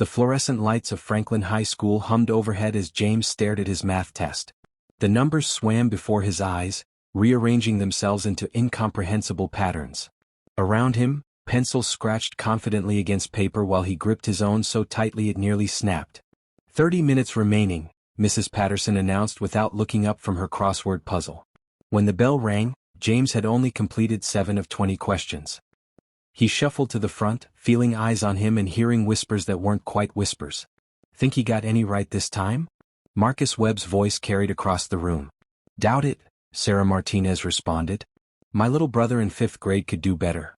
The fluorescent lights of Franklin High School hummed overhead as James stared at his math test. The numbers swam before his eyes, rearranging themselves into incomprehensible patterns. Around him, pencils scratched confidently against paper while he gripped his own so tightly it nearly snapped. 30 minutes remaining, Mrs. Patterson announced without looking up from her crossword puzzle. When the bell rang, James had only completed 7 of 20 questions. He shuffled to the front, feeling eyes on him and hearing whispers that weren't quite whispers. "Think he got any right this time?" Marcus Webb's voice carried across the room. "Doubt it," Sarah Martinez responded. "My little brother in 5th grade could do better."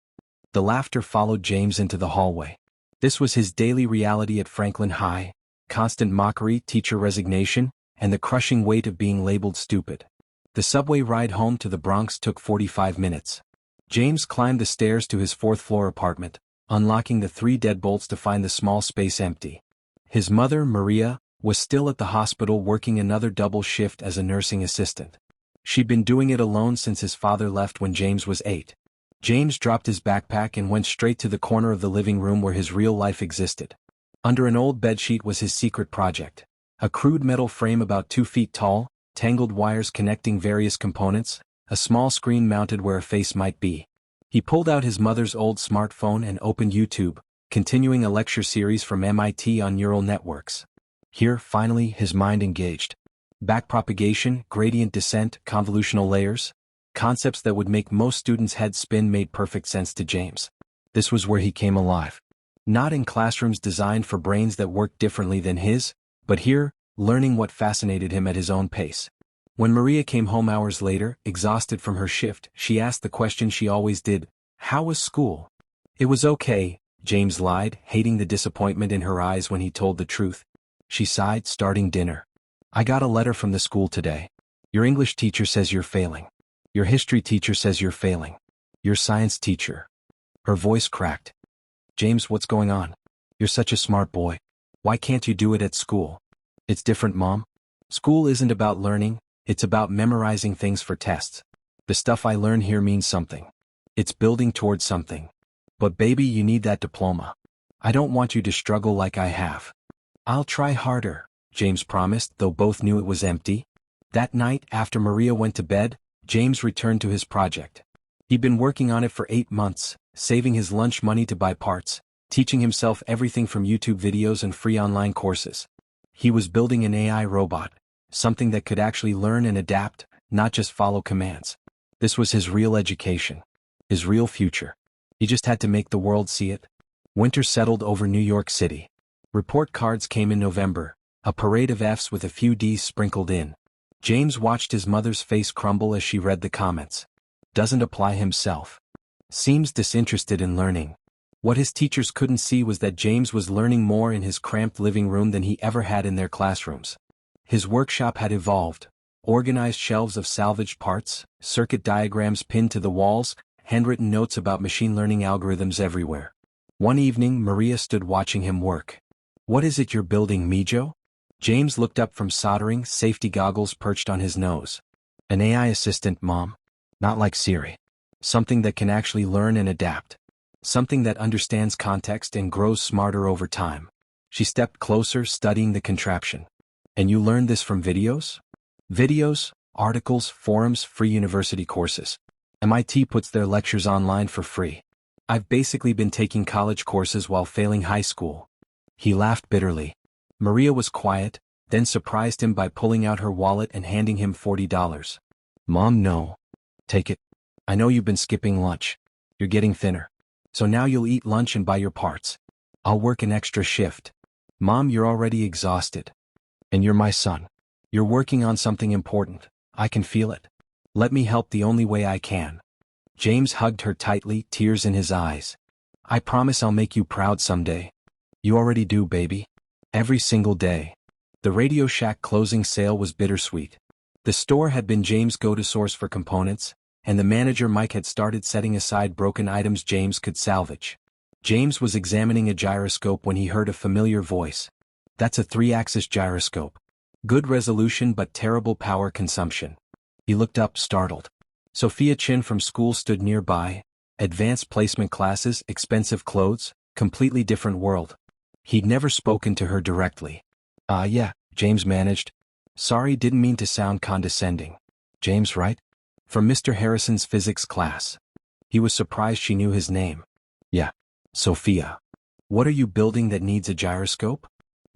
The laughter followed James into the hallway. This was his daily reality at Franklin High: constant mockery, teacher resignation, and the crushing weight of being labeled stupid. The subway ride home to the Bronx took 45 minutes. James climbed the stairs to his 4th-floor apartment, unlocking the 3 deadbolts to find the small space empty. His mother, Maria, was still at the hospital working another double shift as a nursing assistant. She'd been doing it alone since his father left when James was 8. James dropped his backpack and went straight to the corner of the living room where his real life existed. Under an old bedsheet was his secret project: a crude metal frame about 2 feet tall, tangled wires connecting various components, a small screen mounted where a face might be. He pulled out his mother's old smartphone and opened YouTube, continuing a lecture series from MIT on neural networks. Here, finally, his mind engaged. Backpropagation, gradient descent, convolutional layers. Concepts that would make most students' heads spin made perfect sense to James. This was where he came alive. Not in classrooms designed for brains that worked differently than his, but here, learning what fascinated him at his own pace. When Maria came home hours later, exhausted from her shift, she asked the question she always did: "How was school?" "It was okay," James lied, hating the disappointment in her eyes when he told the truth. She sighed, starting dinner. "I got a letter from the school today. Your English teacher says you're failing. Your history teacher says you're failing. Your science teacher." Her voice cracked. "James, what's going on? You're such a smart boy. Why can't you do it at school?" "It's different, Mom. School isn't about learning, it's about memorizing things for tests. The stuff I learn here means something. It's building towards something. But baby, you need that diploma. I don't want you to struggle like I have." "I'll try harder," James promised, though both knew it was empty. That night, after Maria went to bed, James returned to his project. He'd been working on it for 8 months, saving his lunch money to buy parts, teaching himself everything from YouTube videos and free online courses. He was building an AI robot, something that could actually learn and adapt, not just follow commands. This was his real education, his real future. He just had to make the world see it. Winter settled over New York City. Report cards came in November, a parade of Fs with a few Ds sprinkled in. James watched his mother's face crumble as she read the comments. "Doesn't apply himself. Seems disinterested in learning." What his teachers couldn't see was that James was learning more in his cramped living room than he ever had in their classrooms. His workshop had evolved. Organized shelves of salvaged parts, circuit diagrams pinned to the walls, handwritten notes about machine learning algorithms everywhere. One evening, Maria stood watching him work. "What is it you're building, Mijo?" James looked up from soldering, safety goggles perched on his nose. "An AI assistant, Mom. Not like Siri. Something that can actually learn and adapt. Something that understands context and grows smarter over time." She stepped closer, studying the contraption. "And you learned this from videos?" "Videos, articles, forums, free university courses. MIT puts their lectures online for free. I've basically been taking college courses while failing high school." He laughed bitterly. Maria was quiet, then surprised him by pulling out her wallet and handing him $40. "Mom, no. Take it. I know you've been skipping lunch. You're getting thinner. So now you'll eat lunch and buy your parts. I'll work an extra shift. Mom, you're already exhausted. And you're my son. You're working on something important. I can feel it. Let me help the only way I can." James hugged her tightly, tears in his eyes. "I promise I'll make you proud someday. You already do, baby. Every single day." The Radio Shack closing sale was bittersweet. The store had been James' go-to source for components, and the manager Mike had started setting aside broken items James could salvage. James was examining a gyroscope when he heard a familiar voice. "That's a 3-axis gyroscope. Good resolution but terrible power consumption." He looked up, startled. Sophia Chin from school stood nearby. Advanced placement classes, expensive clothes, completely different world. He'd never spoken to her directly. Yeah, James managed. Sorry, didn't mean to sound condescending. James, right? From Mr. Harrison's physics class. He was surprised she knew his name. Yeah. Sophia. What are you building that needs a gyroscope?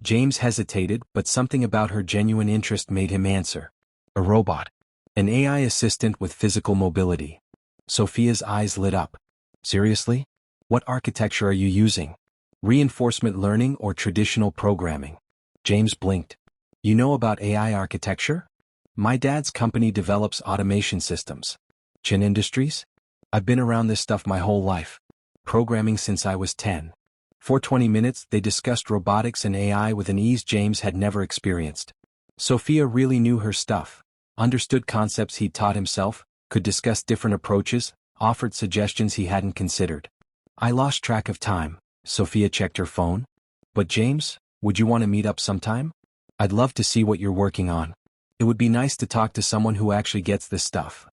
James hesitated, but something about her genuine interest made him answer. A robot. An AI assistant with physical mobility. Sophia's eyes lit up. Seriously? What architecture are you using? Reinforcement learning or traditional programming? James blinked. You know about AI architecture? My dad's company develops automation systems. Chin Industries? I've been around this stuff my whole life. Programming since I was 10. For 20 minutes, they discussed robotics and AI with an ease James had never experienced. Sophia really knew her stuff, understood concepts he'd taught himself, could discuss different approaches, offered suggestions he hadn't considered. I lost track of time. Sophia checked her phone. But James, would you want to meet up sometime? I'd love to see what you're working on. It would be nice to talk to someone who actually gets this stuff.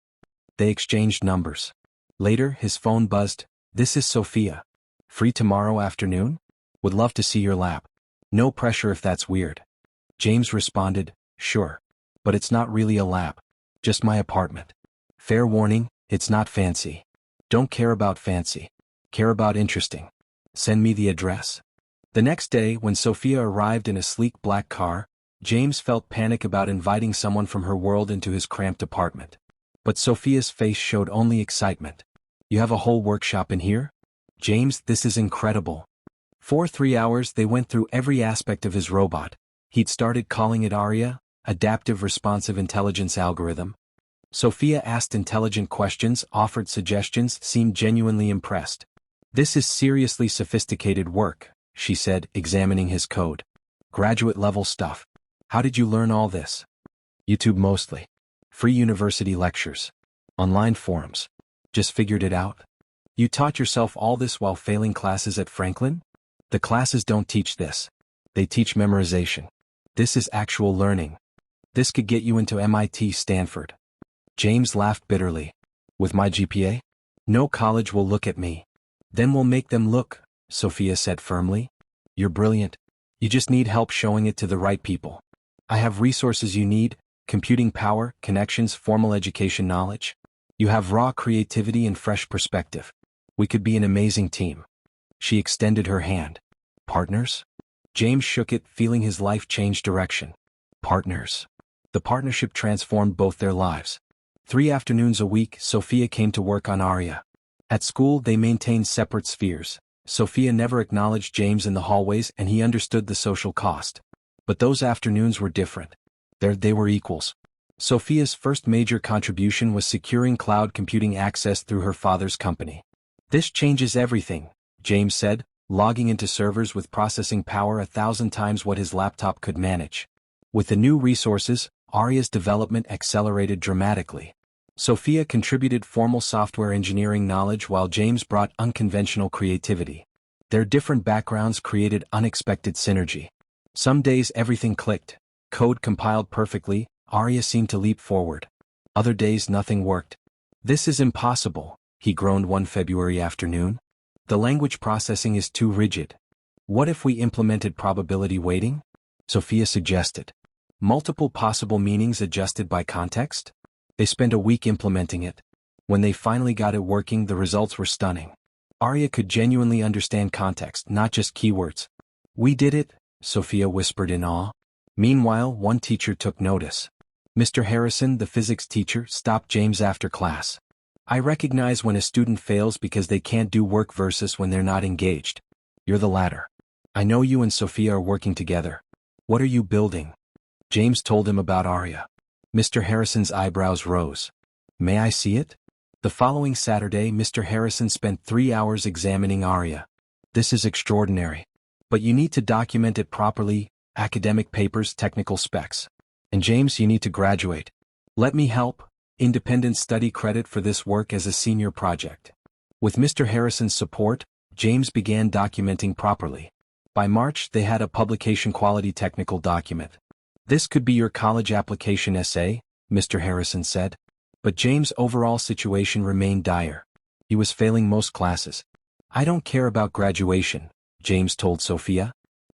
They exchanged numbers. Later, his phone buzzed. This is Sophia. Free tomorrow afternoon? Would love to see your lab. No pressure if that's weird. James responded, sure. But it's not really a lab. Just my apartment. Fair warning, it's not fancy. Don't care about fancy. Care about interesting. Send me the address. The next day, when Sophia arrived in a sleek black car, James felt panic about inviting someone from her world into his cramped apartment. But Sophia's face showed only excitement. You have a whole workshop in here? James, this is incredible. For 3 hours they went through every aspect of his robot. He'd started calling it ARIA, Adaptive Responsive Intelligence Algorithm. Sophia asked intelligent questions, offered suggestions, seemed genuinely impressed. This is seriously sophisticated work, she said, examining his code. Graduate-level stuff. How did you learn all this? YouTube mostly. Free university lectures. Online forums. Just figured it out? You taught yourself all this while failing classes at Franklin? The classes don't teach this. They teach memorization. This is actual learning. This could get you into MIT, Stanford. James laughed bitterly. With my GPA? No college will look at me. Then we'll make them look, Sophia said firmly. You're brilliant. You just need help showing it to the right people. I have resources you need, computing power, connections, formal education knowledge. You have raw creativity and fresh perspective. We could be an amazing team. She extended her hand. Partners? James shook it, feeling his life change direction. Partners. The partnership transformed both their lives. 3 afternoons a week, Sophia came to work on ARIA. At school, they maintained separate spheres. Sophia never acknowledged James in the hallways and he understood the social cost. But those afternoons were different. They were equals. Sophia's first major contribution was securing cloud computing access through her father's company. This changes everything, James said, logging into servers with processing power 1,000 times what his laptop could manage. With the new resources, ARIA's development accelerated dramatically. Sophia contributed formal software engineering knowledge while James brought unconventional creativity. Their different backgrounds created unexpected synergy. Some days everything clicked. Code compiled perfectly, ARIA seemed to leap forward. Other days nothing worked. This is impossible, he groaned one February afternoon. The language processing is too rigid. What if we implemented probability weighting? Sophia suggested. Multiple possible meanings adjusted by context? They spent a week implementing it. When they finally got it working, the results were stunning. ARIA could genuinely understand context, not just keywords. We did it, Sophia whispered in awe. Meanwhile, one teacher took notice. Mr. Harrison, the physics teacher, stopped James after class. I recognize when a student fails because they can't do work versus when they're not engaged. You're the latter. I know you and Sophia are working together. What are you building? James told him about ARIA. Mr. Harrison's eyebrows rose. May I see it? The following Saturday, Mr. Harrison spent 3 hours examining ARIA. This is extraordinary. But you need to document it properly, academic papers, technical specs. And James, you need to graduate. Let me help. Independent study credit for this work as a senior project. With Mr. Harrison's support, James began documenting properly. By March, they had a publication-quality technical document. This could be your college application essay, Mr. Harrison said. But James' overall situation remained dire. He was failing most classes. I don't care about graduation, James told Sophia.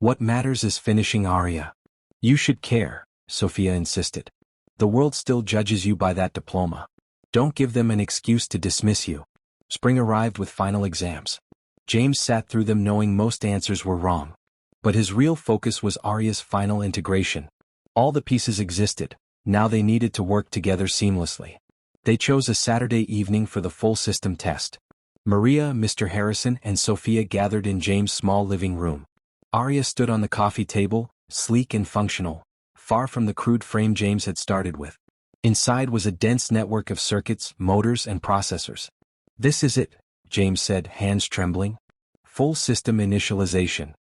What matters is finishing Aria. You should care, Sophia insisted. The world still judges you by that diploma. Don't give them an excuse to dismiss you. Spring arrived with final exams. James sat through them knowing most answers were wrong. But his real focus was Aria's final integration. All the pieces existed, now they needed to work together seamlessly. They chose a Saturday evening for the full system test. Maria, Mr. Harrison, and Sophia gathered in James' small living room. Aria stood on the coffee table, sleek and functional, far from the crude frame James had started with. Inside was a dense network of circuits, motors, and processors. This is it, James said, hands trembling. Full system initialization.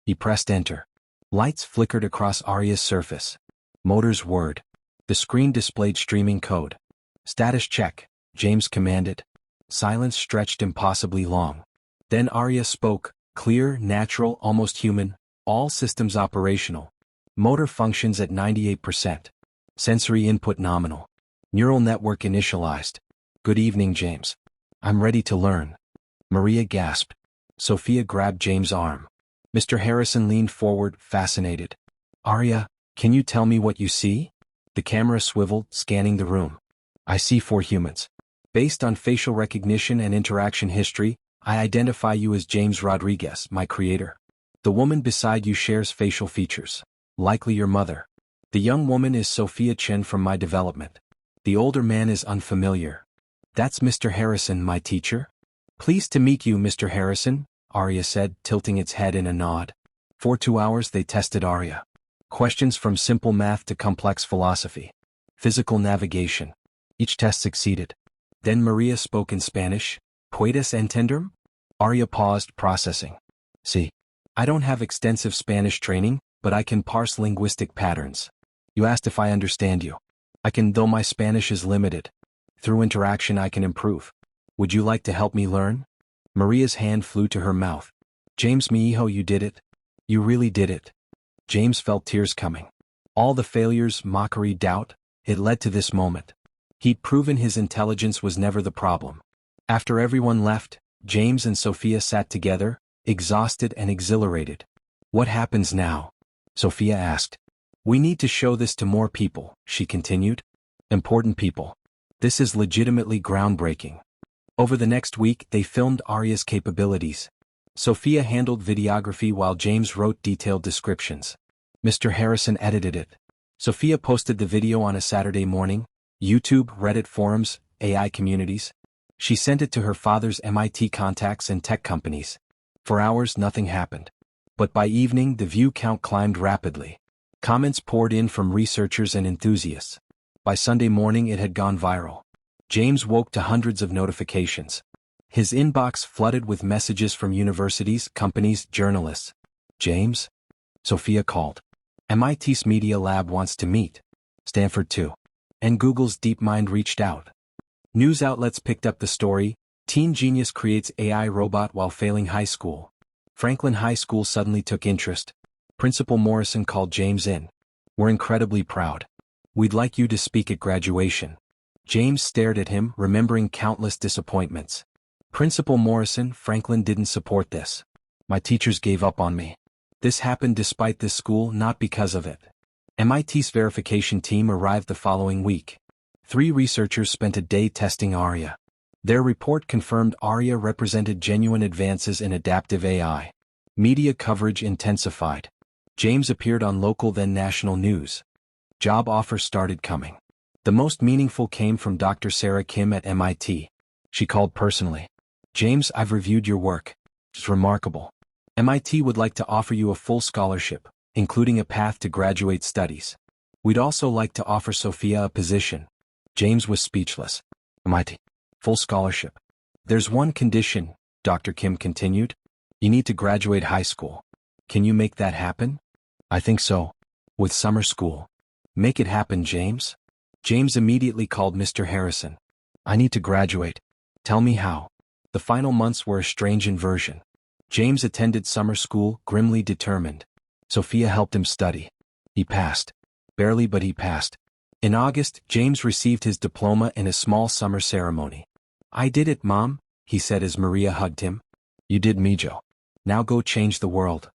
He pressed enter. Lights flickered across Aria's surface. Motors whirred. The screen displayed streaming code. Status check, James commanded. Silence stretched impossibly long. Then Aria spoke, clear, natural, almost human. All systems operational. Motor functions at 98%. Sensory input nominal. Neural network initialized. Good evening, James. I'm ready to learn. Maria gasped. Sophia grabbed James' arm. Mr. Harrison leaned forward, fascinated. Aria, can you tell me what you see? The camera swiveled, scanning the room. I see 4 humans. Based on facial recognition and interaction history, I identify you as James Rodriguez, my creator. The woman beside you shares facial features. Likely your mother. The young woman is Sophia Chen from my development. The older man is unfamiliar. That's Mr. Harrison, my teacher? Pleased to meet you, Mr. Harrison, Aria said, tilting its head in a nod. For 2 hours they tested Aria. Questions from simple math to complex philosophy. Physical navigation. Each test succeeded. Then Maria spoke in Spanish. ¿Puedes entenderme? Aria paused, processing. See. I don't have extensive Spanish training, but I can parse linguistic patterns. You asked if I understand you. I can, though my Spanish is limited. Through interaction I can improve. Would you like to help me learn? Maria's hand flew to her mouth. James mi hijo, you did it. You really did it. James felt tears coming. All the failures, mockery, doubt, it led to this moment. He'd proven his intelligence was never the problem. After everyone left, James and Sophia sat together, exhausted and exhilarated. What happens now? Sophia asked. We need to show this to more people, she continued. Important people. This is legitimately groundbreaking. Over the next week, they filmed Aria's capabilities. Sophia handled videography while James wrote detailed descriptions. Mr. Harrison edited it. Sophia posted the video on a Saturday morning. YouTube, Reddit forums, AI communities. She sent it to her father's MIT contacts and tech companies. For hours nothing happened. But by evening the view count climbed rapidly. Comments poured in from researchers and enthusiasts. By Sunday morning it had gone viral. James woke to hundreds of notifications. His inbox flooded with messages from universities, companies, journalists. James? Sophia called. MIT's Media Lab wants to meet. Stanford too. And Google's DeepMind reached out. News outlets picked up the story. Teen genius creates AI robot while failing high school. Franklin High School suddenly took interest. Principal Morrison called James in. We're incredibly proud. We'd like you to speak at graduation. James stared at him, remembering countless disappointments. Principal Morrison, Franklin didn't support this. My teachers gave up on me. This happened despite this school, not because of it. MIT's verification team arrived the following week. 3 researchers spent a day testing Aria. Their report confirmed Aria represented genuine advances in adaptive AI. Media coverage intensified. James appeared on local then national news. Job offers started coming. The most meaningful came from Dr. Sarah Kim at MIT. She called personally. James, I've reviewed your work. It's remarkable. MIT would like to offer you a full scholarship, including a path to graduate studies. We'd also like to offer Sophia a position. James was speechless. MIT. Full scholarship. There's one condition, Dr. Kim continued. You need to graduate high school. Can you make that happen? I think so. With summer school. Make it happen, James. James immediately called Mr. Harrison. I need to graduate. Tell me how. The final months were a strange inversion. James attended summer school, grimly determined. Sophia helped him study. He passed. Barely, but he passed. In August, James received his diploma in a small summer ceremony. I did it, Mom, he said as Maria hugged him. You did, Mijo. Now go change the world.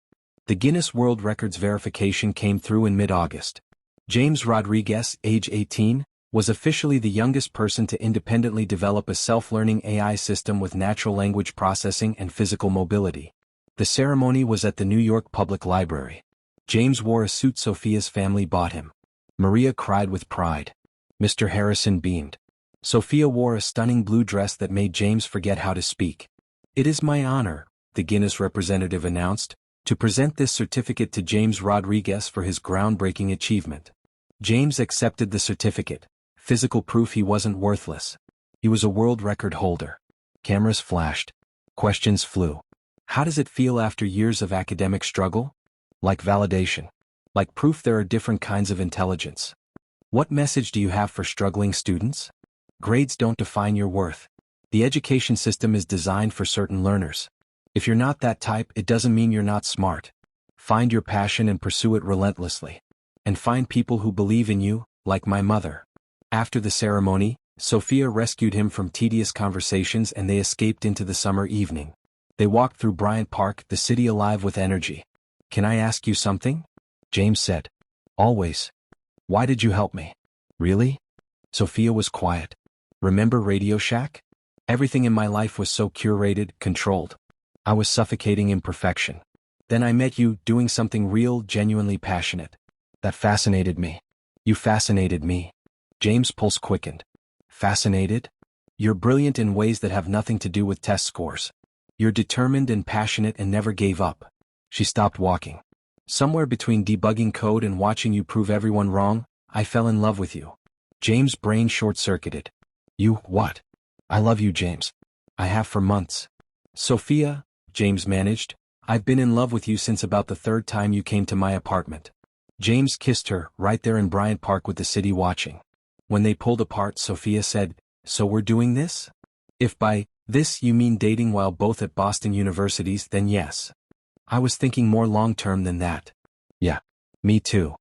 The Guinness World Records verification came through in mid-August. James Rodriguez, age 18, was officially the youngest person to independently develop a self-learning AI system with natural language processing and physical mobility. The ceremony was at the New York Public Library. James wore a suit Sophia's family bought him. Maria cried with pride. Mr. Harrison beamed. Sophia wore a stunning blue dress that made James forget how to speak. "It is my honor," the Guinness representative announced, "to present this certificate to James Rodriguez for his groundbreaking achievement." James accepted the certificate, physical proof he wasn't worthless. He was a world record holder. Cameras flashed. Questions flew. How does it feel after years of academic struggle? Like validation. Like proof there are different kinds of intelligence. What message do you have for struggling students? Grades don't define your worth. The education system is designed for certain learners. If you're not that type, it doesn't mean you're not smart. Find your passion and pursue it relentlessly. And find people who believe in you, like my mother. After the ceremony, Sophia rescued him from tedious conversations and they escaped into the summer evening. They walked through Bryant Park, the city alive with energy. "Can I ask you something?" James said. "Always." "Why did you help me?" "Really?" Sophia was quiet. "Remember Radio Shack? Everything in my life was so curated, controlled. I was suffocating imperfection. Then I met you, doing something real, genuinely passionate. That fascinated me. You fascinated me." James' pulse quickened. "Fascinated? You're brilliant in ways that have nothing to do with test scores. You're determined and passionate and never gave up." She stopped walking. "Somewhere between debugging code and watching you prove everyone wrong, I fell in love with you." James' brain short-circuited. "You, what?" "I love you, James. I have for months." "Sophia," James managed, "I've been in love with you since about the third time you came to my apartment." James kissed her, right there in Bryant Park with the city watching. When they pulled apart, Sophia said, "So we're doing this? If by this you mean dating while both at Boston universities, then yes. I was thinking more long-term than that." "Yeah. Me too."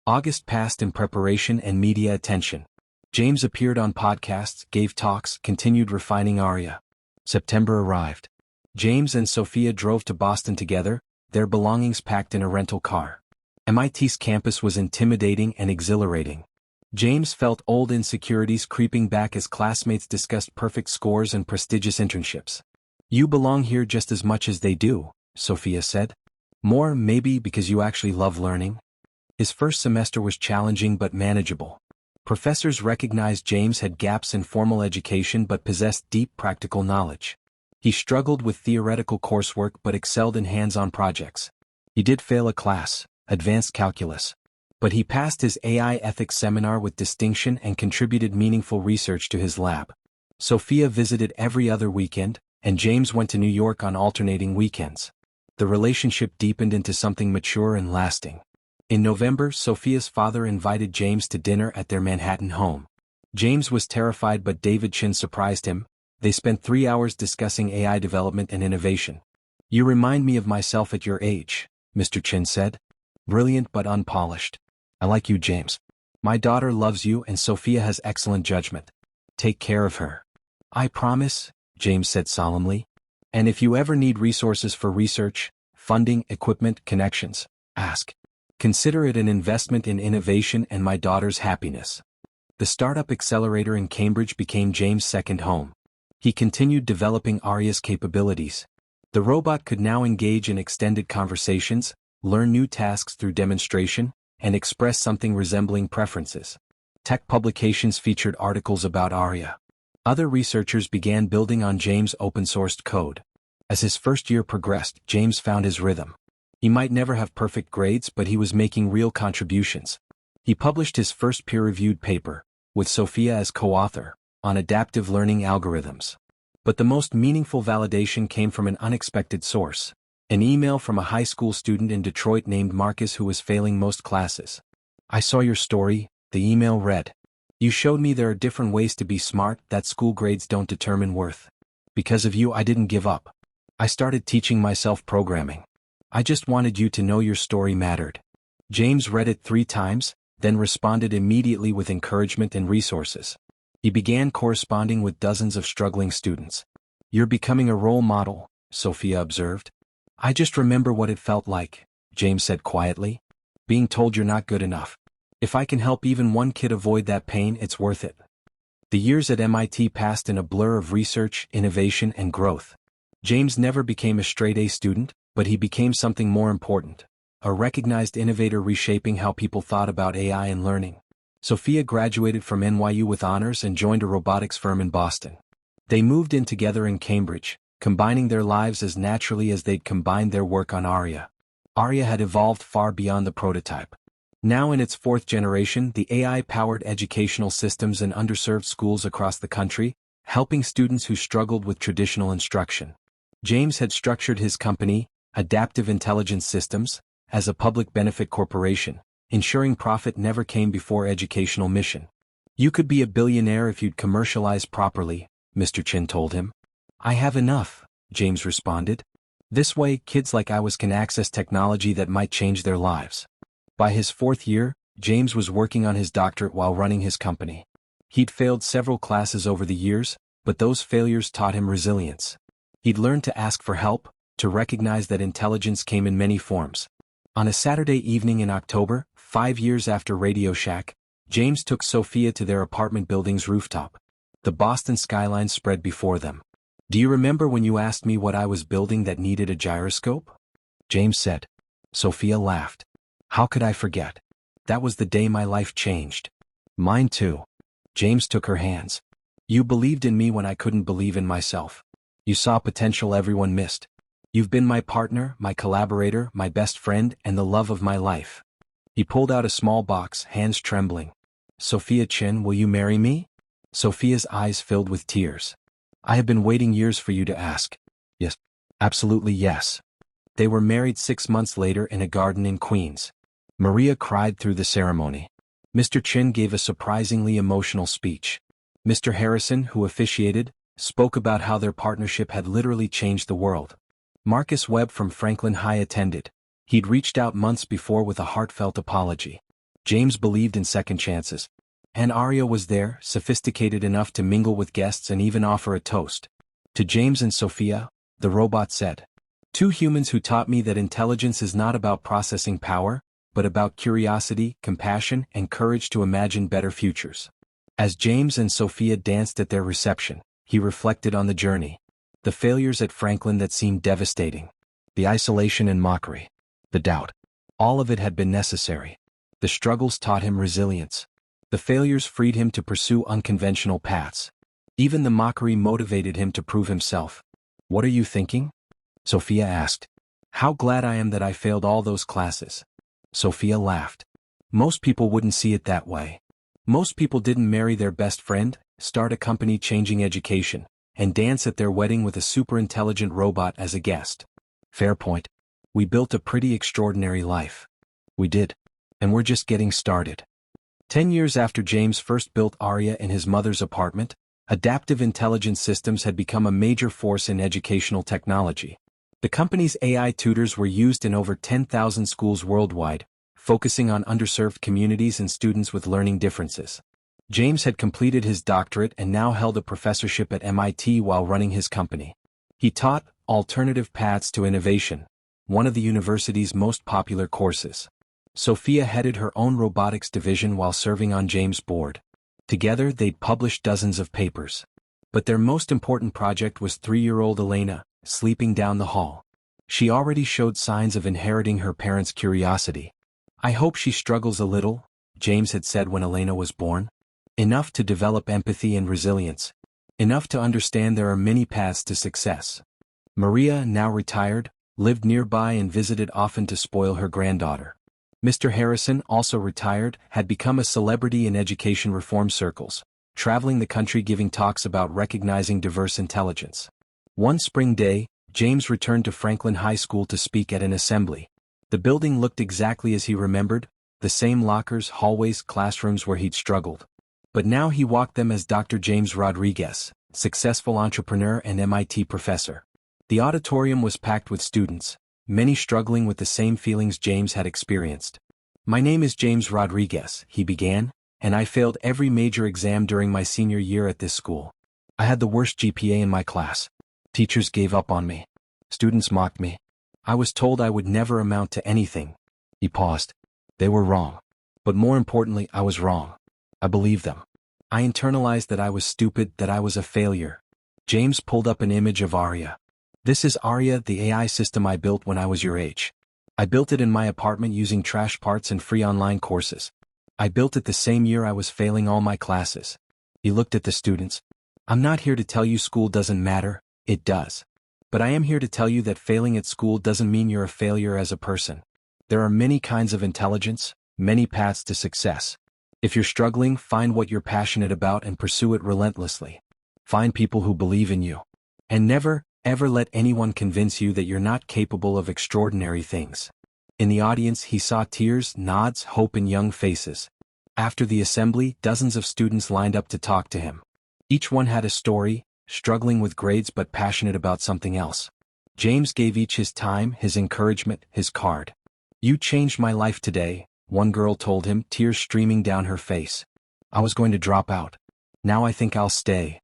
August passed in preparation and media attention. James appeared on podcasts, gave talks, continued refining Aria. September arrived. James and Sophia drove to Boston together, their belongings packed in a rental car. MIT's campus was intimidating and exhilarating. James felt old insecurities creeping back as classmates discussed perfect scores and prestigious internships. "You belong here just as much as they do," Sophia said. "More, maybe, because you actually love learning." His first semester was challenging but manageable. Professors recognized James had gaps in formal education but possessed deep practical knowledge. He struggled with theoretical coursework but excelled in hands-on projects. He did fail a class, advanced calculus. But he passed his AI ethics seminar with distinction and contributed meaningful research to his lab. Sophia visited every other weekend, and James went to New York on alternating weekends. The relationship deepened into something mature and lasting. In November, Sophia's father invited James to dinner at their Manhattan home. James was terrified, but David Chin surprised him. They spent 3 hours discussing AI development and innovation. "You remind me of myself at your age," Mr. Chin said. "Brilliant but unpolished. I like you, James. My daughter loves you and Sophia has excellent judgment. Take care of her." "I promise," James said solemnly. "And if you ever need resources for research, funding, equipment, connections, ask. Consider it an investment in innovation and my daughter's happiness." The startup accelerator in Cambridge became James' second home. He continued developing Aria's capabilities. The robot could now engage in extended conversations, learn new tasks through demonstration, and express something resembling preferences. Tech publications featured articles about Aria. Other researchers began building on James' open-sourced code. As his first year progressed, James found his rhythm. He might never have perfect grades, but he was making real contributions. He published his first peer-reviewed paper, with Sophia as co-author, on adaptive learning algorithms. But the most meaningful validation came from an unexpected source. An email from a high school student in Detroit named Marcus who was failing most classes. "I saw your story," the email read. "You showed me there are different ways to be smart, that school grades don't determine worth. Because of you I didn't give up. I started teaching myself programming. I just wanted you to know your story mattered." James read it 3 times, then responded immediately with encouragement and resources. He began corresponding with dozens of struggling students. "You're becoming a role model," Sophia observed. "I just remember what it felt like. James said quietly. Being told you're not good enough. If I can help even one kid avoid that pain, it's worth it. The years at MIT passed in a blur of research, innovation, and growth. James never became a straight-A student, but he became something more important. A recognized innovator reshaping how people thought about AI and learning. Sophia graduated from NYU with honors and joined a robotics firm in Boston. They moved in together in Cambridge, combining their lives as naturally as they'd combined their work on Aria. Aria had evolved far beyond the prototype. Now in its fourth generation, the AI-powered educational systems in underserved schools across the country, helping students who struggled with traditional instruction. James had structured his company, Adaptive Intelligence Systems, as a public benefit corporation, ensuring profit never came before educational mission. You could be a billionaire if you'd commercialize properly, Mr. Chin told him. I have enough, James responded. This way, kids like I was can access technology that might change their lives. By his fourth year, James was working on his doctorate while running his company. He'd failed several classes over the years, but those failures taught him resilience. He'd learned to ask for help, to recognize that intelligence came in many forms. On a Saturday evening in October, 5 years after Radio Shack, James took Sophia to their apartment building's rooftop. The Boston skyline spread before them. Do you remember when you asked me what I was building that needed a gyroscope? James said. Sophia laughed. How could I forget? That was the day my life changed. Mine too. James took her hands. You believed in me when I couldn't believe in myself. You saw potential everyone missed. You've been my partner, my collaborator, my best friend, and the love of my life. He pulled out a small box, hands trembling. Sophia Chin, will you marry me? Sophia's eyes filled with tears. I have been waiting years for you to ask. Yes. Absolutely yes. They were married 6 months later in a garden in Queens. Maria cried through the ceremony. Mr. Chin gave a surprisingly emotional speech. Mr. Harrison, who officiated, spoke about how their partnership had literally changed the world. Marcus Webb from Franklin High attended. He'd reached out months before with a heartfelt apology. James believed in second chances. And Aria was there, sophisticated enough to mingle with guests and even offer a toast. To James and Sophia, the robot said, two humans who taught me that intelligence is not about processing power, but about curiosity, compassion, and courage to imagine better futures. As James and Sophia danced at their reception, he reflected on the journey. The failures at Franklin that seemed devastating. The isolation and mockery. The doubt. All of it had been necessary. The struggles taught him resilience. The failures freed him to pursue unconventional paths. Even the mockery motivated him to prove himself. What are you thinking? Sophia asked. How glad I am that I failed all those classes. Sophia laughed. Most people wouldn't see it that way. Most people didn't marry their best friend, start a company changing education, and dance at their wedding with a super-intelligent robot as a guest. Fair point. We built a pretty extraordinary life. We did. And we're just getting started. 10 years after James first built Aria in his mother's apartment, Adaptive Intelligence Systems had become a major force in educational technology. The company's AI tutors were used in over 10,000 schools worldwide, focusing on underserved communities and students with learning differences. James had completed his doctorate and now held a professorship at MIT while running his company. He taught Alternative Paths to Innovation, one of the university's most popular courses. Sophia headed her own robotics division while serving on James' board. Together, they'd published dozens of papers. But their most important project was 3-year-old Elena, sleeping down the hall. She already showed signs of inheriting her parents' curiosity. I hope she struggles a little, James had said when Elena was born. Enough to develop empathy and resilience. Enough to understand there are many paths to success. Maria, now retired, lived nearby and visited often to spoil her granddaughter. Mr. Harrison, also retired, had become a celebrity in education reform circles, traveling the country giving talks about recognizing diverse intelligence. One spring day, James returned to Franklin High School to speak at an assembly. The building looked exactly as he remembered, the same lockers, hallways, classrooms where he'd struggled. But now he walked them as Dr. James Rodriguez, successful entrepreneur and MIT professor. The auditorium was packed with students, many struggling with the same feelings James had experienced. My name is James Rodriguez, he began, and I failed every major exam during my senior year at this school. I had the worst GPA in my class. Teachers gave up on me. Students mocked me. I was told I would never amount to anything. He paused. They were wrong. But more importantly, I was wrong. I believed them. I internalized that I was stupid, that I was a failure. James pulled up an image of Arya. This is Arya, the AI system I built when I was your age. I built it in my apartment using trash parts and free online courses. I built it the same year I was failing all my classes. He looked at the students. I'm not here to tell you school doesn't matter, it does. But I am here to tell you that failing at school doesn't mean you're a failure as a person. There are many kinds of intelligence, many paths to success. If you're struggling, find what you're passionate about and pursue it relentlessly. Find people who believe in you. And never, ever let anyone convince you that you're not capable of extraordinary things. In the audience he saw tears, nods, hope in young faces. After the assembly, dozens of students lined up to talk to him. Each one had a story, struggling with grades but passionate about something else. James gave each his time, his encouragement, his card. You changed my life today, one girl told him, tears streaming down her face. I was going to drop out. Now I think I'll stay.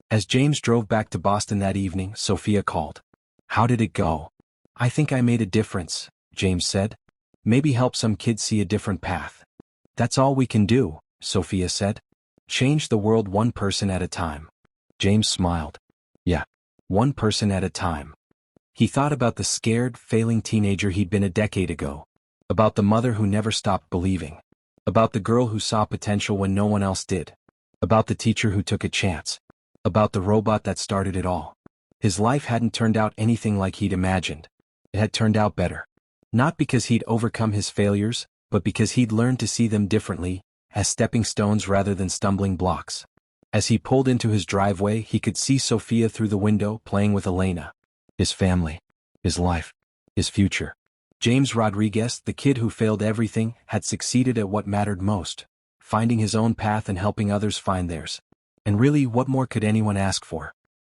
As James drove back to Boston that evening, Sophia called. How did it go? I think I made a difference, James said. Maybe help some kids see a different path. That's all we can do, Sophia said. Change the world one person at a time. James smiled. Yeah, one person at a time. He thought about the scared, failing teenager he'd been a decade ago. About the mother who never stopped believing. About the girl who saw potential when no one else did. About the teacher who took a chance. About the robot that started it all. His life hadn't turned out anything like he'd imagined. It had turned out better. Not because he'd overcome his failures, but because he'd learned to see them differently, as stepping stones rather than stumbling blocks. As he pulled into his driveway, he could see Sophia through the window playing with Elena. His family. His life. His future. James Rodriguez, the kid who failed everything, had succeeded at what mattered most. Finding his own path and helping others find theirs. And really, what more could anyone ask for?